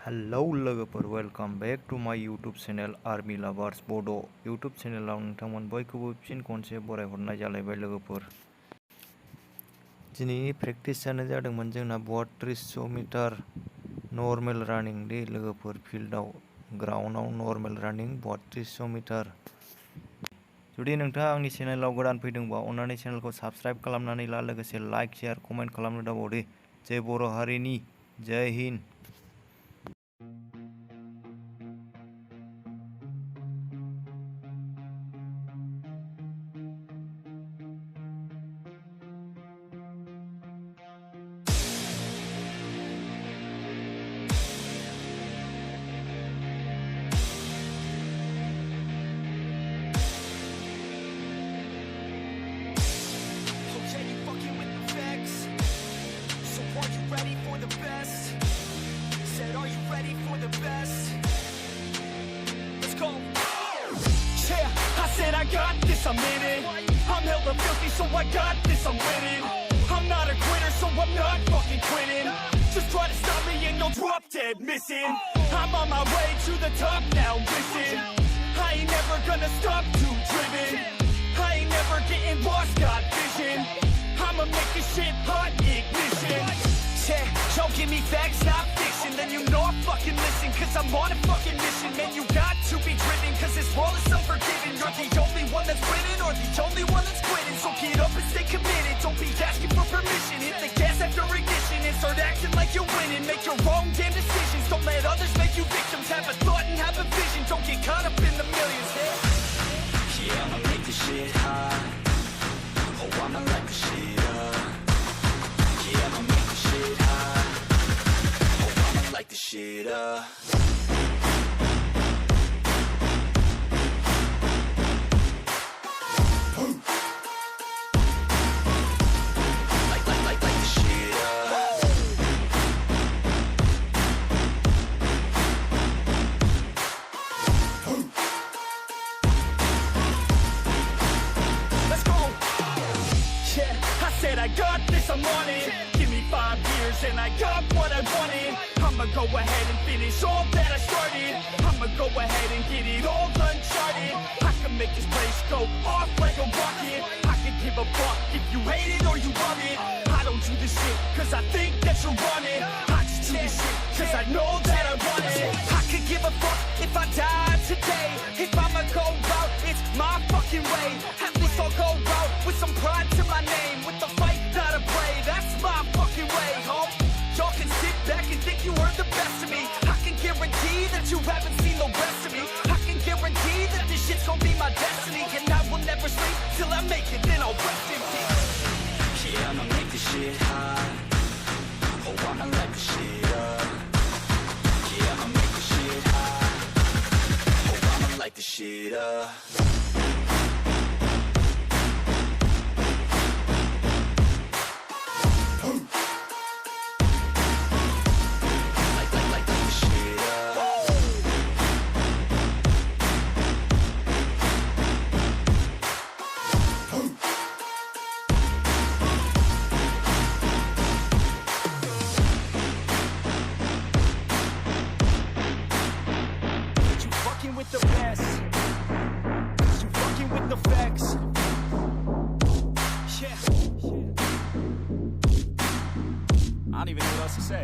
Hello Lwgwfwr, welcome back to my YouTube channel Army Lovers Bodo. YouTube channel आव नोंथांमोन बयखौबो fin खनसे बरायहरनाय जालायबाय लोगोफोर। दिनैनि प्रेक्टिसआनो जादोंमोन जोंना 3200 मिटार नर्मेल रानिं दे लोगोफोर। फिल्डआव ग्राउन्डआव नर्मेल रानिं 3200 मिटार। जुदि नोंथाङा आंनि चेनेलाव गोदान फैदोंबा अन्नानै चेनेलखौ साबस्क्राइब खालामनानै ला, लोगोसे लाइक शेयार कमेन्ट खालामनो दाबावदे। जय बर' हारिनि जय हिन्द। I got this, I'm in it. I'm hella filthy, so I got this, I'm winning. I'm not a quitter, so I'm not fucking quitting. Just try to stop me and you'll drop dead missing. I'm on my way to the top now, listen. I ain't never gonna stop, too driven. I ain't never getting lost, got vision. I'ma make this shit hot, ignition. Yeah, y'all give me facts, not fiction. Then you know I fucking listen, cause I'm on a fucking mission. Man, you got to be driven, cause this world is unforgiving. You're the only one that's winning, or the only one that's quitting. So get up and stay committed, don't be asking for permission. Hit the gas after ignition and start acting like you're winning. Make your own damn decisions, don't let others make you victims. Have a thought and have a vision, don't get caught up in the millions. Yeah, I'ma make this shit hot. Oh, I'ma light the shit up. Yeah, I'ma make this shit hot. Oh, I'ma light the shit up. I got this, I'm on it. Give me 5 years and I got what I wanted. I'ma go ahead and finish all that I started. I'ma go ahead and get it all uncharted. I can make this place go off like a rocket. I can give a fuck if you hate it or you love it. I don't do this shit cause I think that you're on it. I just do this shit cause I know that I want it. I could give a fuck if I die today. If I'ma go out, it's my fucking way. At least I'll go out with some pride to my name. With the fight that I play, that's my fucking way, home. Y'all can sit back and think you heard the best of me. I can guarantee that you haven't seen the rest of me. I can guarantee that this shit's gonna be my destiny. And I will never sleep till I make it, then I'll rest in peace. Yeah, I'ma make this shit hot. Oh, I'ma light the shit up. Yeah, I'ma make this shit hot. Oh, I'ma light the shit up. With the best, you fucking with the facts. Yeah. I don't even know what else to say.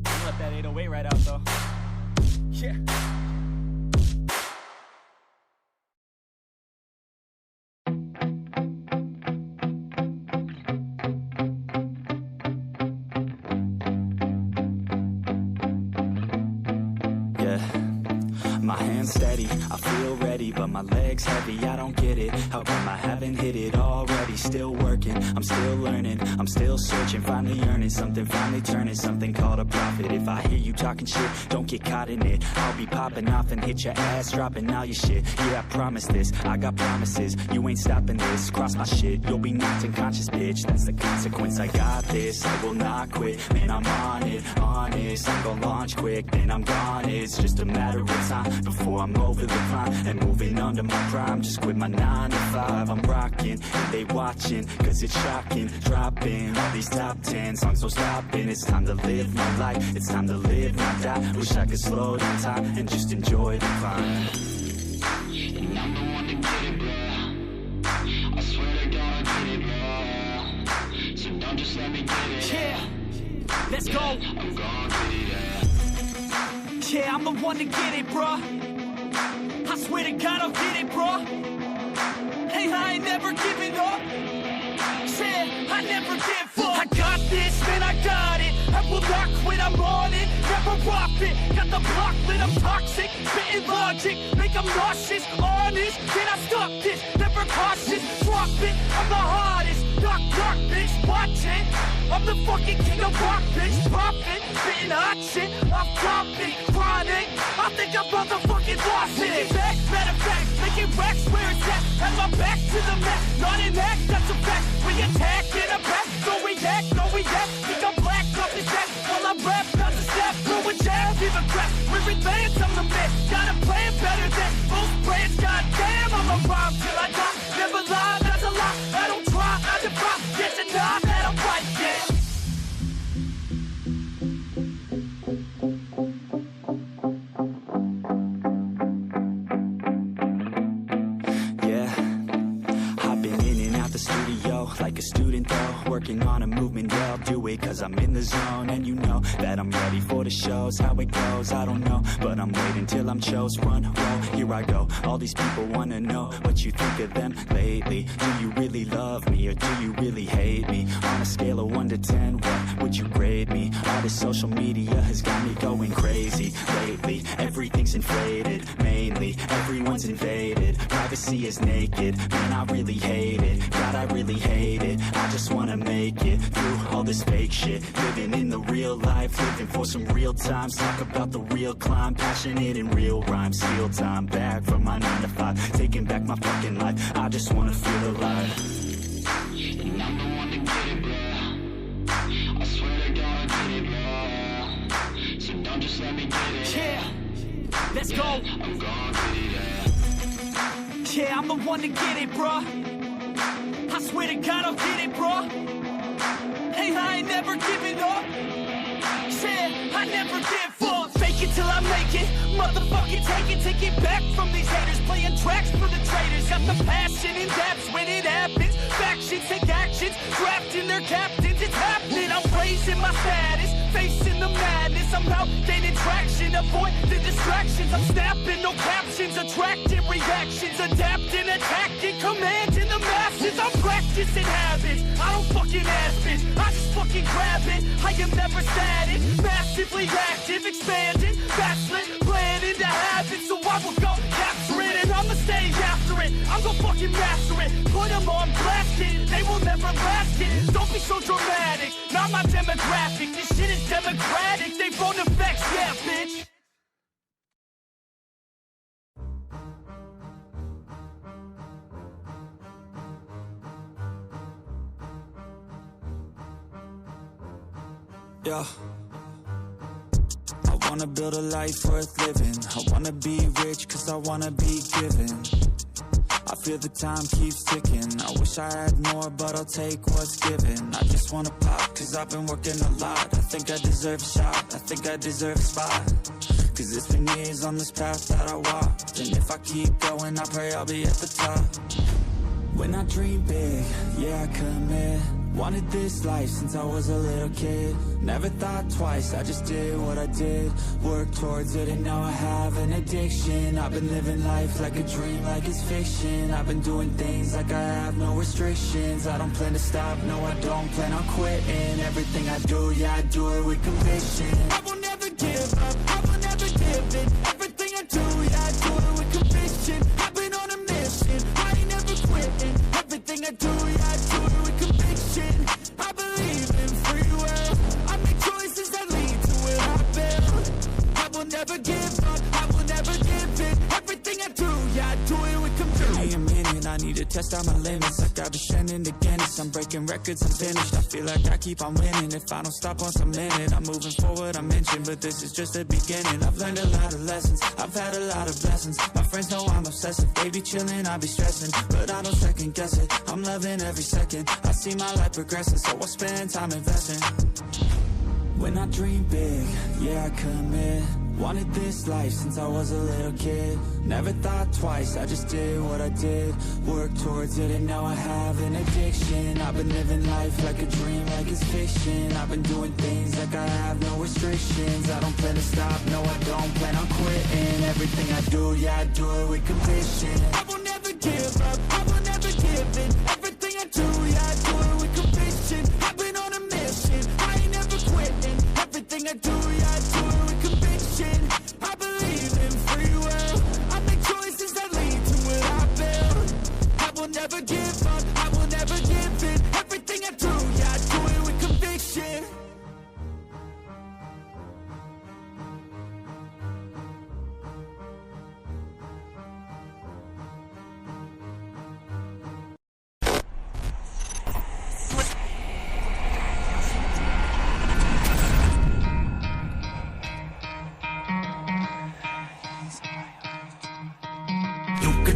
I'm let that 808 right out though. Yeah. My hands steady, I feel ready, but my legs heavy, I don't get it. How come I haven't hit it already? Still working, I'm still learning, I'm still searching, finally earning something, finally turning something called a profit. If I hear you talking shit, don't get caught in it. I'll be popping off and hit your ass, dropping all your shit. Yeah, I promise this, I got promises, you ain't stopping this. Cross my shit, you'll be knocked unconscious, bitch. That's the consequence, I got this, I will not quit. Man, I'm on it, honest. this, I'm gon' launch quick, then I'm gone. It's just a matter of time before I'm over the climb and moving under my prime. Just quit my 9 to 5, I'm rocking, and they watching, cause it's shocking. Dropping all these top 10 songs, so stopping. It's time to live my life, it's time to live, not die. Wish I could slow down time and just enjoy the climb. And I'm the one to get it, bro. I swear to God, I get it, bro. So don't just let me get it. Yeah, let's go. I'm gonna get it, yeah. Yeah, I'm the one to get it, bro. I swear to God, I'll get it, bro. Hey, I ain't never giving up. Yeah, I never give up. I got this, man, I got it. I will not quit, I'm on it. Never off it. Got the block lit, I'm toxic. Spitting logic, make them nauseous. Honest, can I stop this? Never cautious, drop it. I'm the hardest. Knock, knock, bitch, watch it. I'm the fucking king of rock, bitch. Pop it, spitting hot shit. Off topic, chronic. I think I'm motherfucking lost it. Back, matter of fact, making racks where it's at. Have my back to the mat, not an act, that's a fact. We attack in a back, no react, no react. Think I'm black, off his back. While I rap, not to step, throw a jab, give a crap. We're advanced, I'm the man. Got a plan better than most brands. Goddamn, I'm a rhyme till I die. Never lie, that's a lie. I don't try, I defy. Get to nod, that I'm right, yeah. Like a student though, working on a movement, yeah, I'll do it cause I'm in the zone. And you know that I'm ready for the shows. How it goes, I don't know, but I'm waiting till I'm chose. Run, roll, here I go. All these people wanna know what you think of them lately. Do you really love me or do you really hate me? On a scale of 1 to 10, what would you grade me? All this social media has got me going crazy lately. Everything's inflated, mainly everyone's invaded. Privacy is naked, man, I really hate it. God, I really hate it. I just wanna make it through all this fake shit. Living in the real life, living for some real times. Talk about the real climb, passionate in real rhymes. Steal time back from my 9 to 5, taking back my fucking life. I just wanna feel alive. And I'm the one to get it, bro. I swear to God, I get it, bro. So don't just let me get it. Yeah, let's go. I'm gonna get it, yeah. Yeah, I'm the one to get it, bro. I swear to God, I'll get it, bro. Hey, I ain't never giving up. Yeah, I never give up. Fake it till I make it. Motherfucking take it back from these haters. Playing tracks for the traitors. Got the passion in depths when it happens. Factions take actions, drafting their captains. It's happening. I'm raising my status, facing the madness. I'm out gaining traction, avoid the distractions. I'm snapping, no captions, attracting reactions, adapting, attacking, commanding the masses. I'm practicing habits. I don't fucking ask bitch, I just fucking grab it. I am never static, massively active, expanding, backslid, planning to have it. So I will go capture it and I'ma stay after it. I'm gonna fucking master it, put them on blast it. They will never last it. Don't be so dramatic, not my demographic. This shit is democratic, they vote effects, yeah bitch. Yeah. I wanna build a life worth living. I wanna be rich cause I wanna be given. I feel the time keeps ticking. I wish I had more but I'll take what's given. I just wanna pop cause I've been working a lot. I think I deserve a shot, I think I deserve a spot. Cause it's been years on this path that I walked. And if I keep going I pray I'll be at the top. When I dream big, yeah I commit. Wanted this life since I was a little kid. Never thought twice, I just did what I did. Worked towards it and now I have an addiction. I've been living life like a dream, like it's fiction. I've been doing things like I have no restrictions. I don't plan to stop, no I don't plan on quitting. Everything I do, yeah I do it with conviction. I will never give up, I will never give in. Everything I do, yeah I do it with conviction. I've been on a mission, I ain't never quitting. Everything I do, yeah I do it with conviction. I believe in free will. I make choices that lead to where I build. I will never give up, I will never give in. Everything I do, yeah I do it with conviction. Give me a minute, I need to test out my limits. Like I've been ascending to Guinness. I'm breaking records, I'm finished. I feel like I keep on winning. If I don't stop once a minute, I'm moving forward, I'm inching. but this is just the beginning. I've learned a lot of lessons, I've had a lot of blessings. My friends know I'm obsessive, they be chilling, I be stressing, but I don't second guess it. I'm loving every second, I see my life progressing, so I spend time investing. When I dream big, yeah, I commit. Wanted this life since I was a little kid. Never thought twice, I just did what I did. Worked towards it and now I have an addiction. I've been living life like a dream, like it's fiction. I've been doing things like I have no restrictions. I don't plan to stop, no I don't plan on quitting. Everything I do, yeah, I do it with conviction. I will never give up, I will never give in. Everything I do, yeah, I do it with conviction. I've been on a mission, I ain't never quitting. Everything I do, yeah, I do it with conviction. I believe in free will, I make choices that lead to what I build. I will never give up, I will never give in. Everything I do, yeah, I do it with conviction.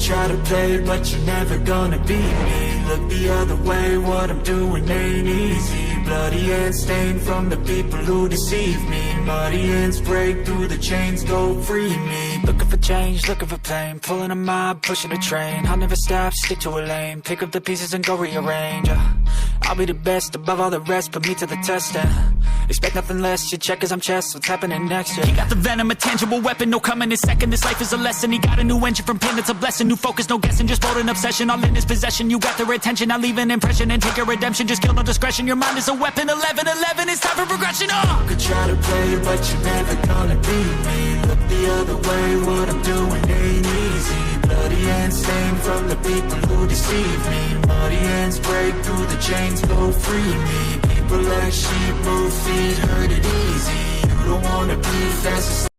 Try to play, but you're never gonna beat me. Look the other way, what I'm doing ain't easy. Bloody hands stained from the people who deceive me. Muddy hands break through the chains, go free me. Looking for change, looking for pain. Pulling a mob, pushing a train. I'll never stop, stick to a lane. Pick up the pieces and go rearrange. I'll be the best above all the rest, put me to the test and expect nothing less, you check as I'm chess, what's happening next, yeah. He got the venom, a tangible weapon, no coming in second. This life is a lesson, he got a new engine from pain, it's a blessing. New focus, no guessing, just bold an obsession, all in his possession. You got their attention, I'll leave an impression and take your redemption. Just kill no discretion, your mind is a weapon. 11-11, it's time for progression, You could try to play, but you're never gonna beat me. Look the other way, what I'm doing ain't easy. Bloody hands stained from the people who deceive me. Muddy hands break through the chains, go free me. People like sheep move feet, hurt it easy. You don't wanna be fast.